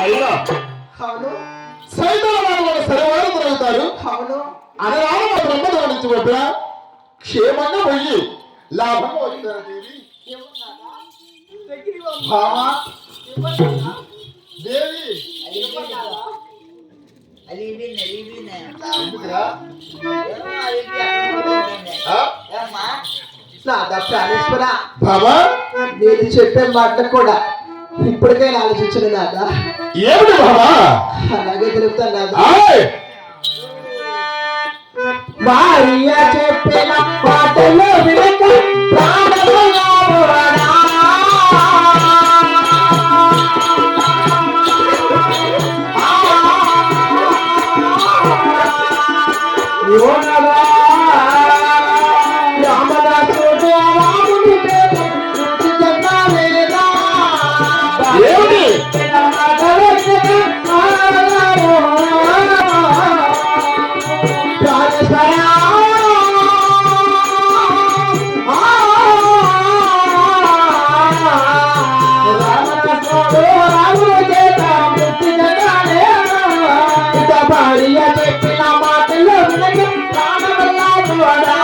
అయ్యా అవును సైతాల వాళ్ళు సరివారు తిరుగుతారు. అవును అనరాలు మా బ్రహ్మదేవ నుంచి వద్దా క్షేమంగా పోయి లాభంగా వచ్చారు దేవి. భామా దేవి ఎందుకురా? నాదా ప్రాణేశ్వర భామా నేను చెప్పే మాటలు కూడా ఇప్పటికైనా ఆలోచించను నాదా. ఏమిటి భామా? అలాగే తెలుపుతాను నాదా. ఆయ్ భార్య చెప్పిన మాటలు వినక ప్రాణముగా పోరాడా. రామదాసుడు రాముని ఏమిటి? చెప్పిన మాటలు వినక ప్రాణమల్లా చూడా.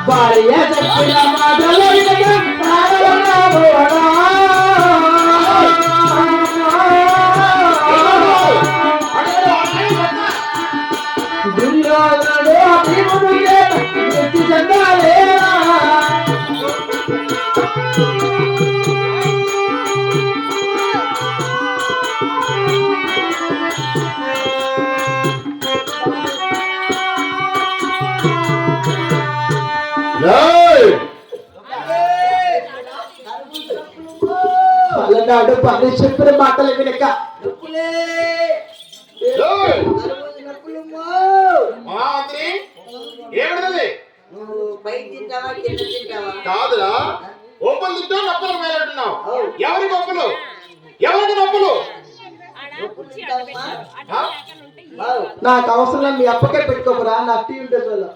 భార్య చెప్పిన మాటలు వినక ప్రాణమల్లా చూడా. దుర్యోధనుడు భీముడు ఎత్తి చెందాలేరా. పలనాడు పని చెప్పిన మాటలు వినక కాదురా ఒప్పలు తింటా నొప్పలు మేలంటున్నావు. ఎవరి నొప్పులు? ఎవరికి నొప్పులు? నాకు అవసరం మీ అప్పకే పెట్టుకోమరా. నా టీ ఉంటే చాలు.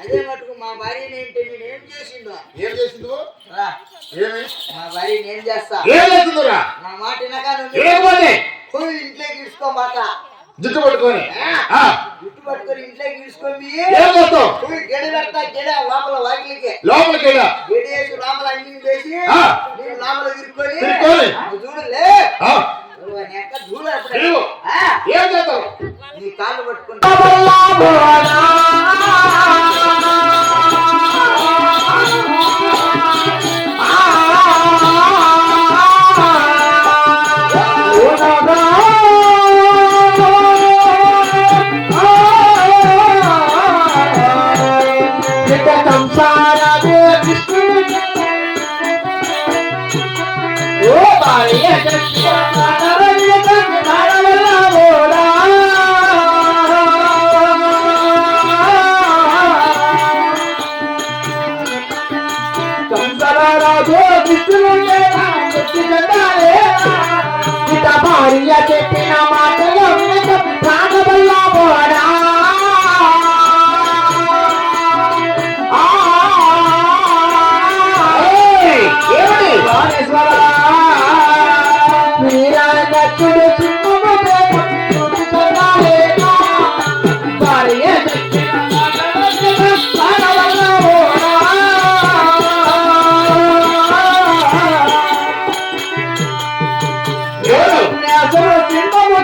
అదే మటుకు మా భార్య ఏంటి నేనేం చేసిందో ఏం చేసిందో ఏమి మా భార్య నేను చేస్తా ఏం చేస్తుందిరా నా మాట వినక పోయి ఇంట్లోకి తీసుకోమాట జుట్టు పట్టుకొని జుట్టు పట్టుకొని ఇంట్లోకి తీసుకొని ఏం చేస్తావు? పోయి గెడ పెడతా గెడ లోపల వాకిలికి లోపలికి గెడ వేసి లోపల అన్ని వేసి నేను లోపల తిరుక్కొని చూడలే ఏం చేస్తావు? నీ కాళ్ళు పట్టుకుంటా భార్య చెప్పిన మాటలు ప్రాణవల్ల పోడా వీరాచుడు చిన్నము భార్య చెప్పిన మాటలు ప్రాణవల్ల పోడా ఎవరు? అసలు చిన్నము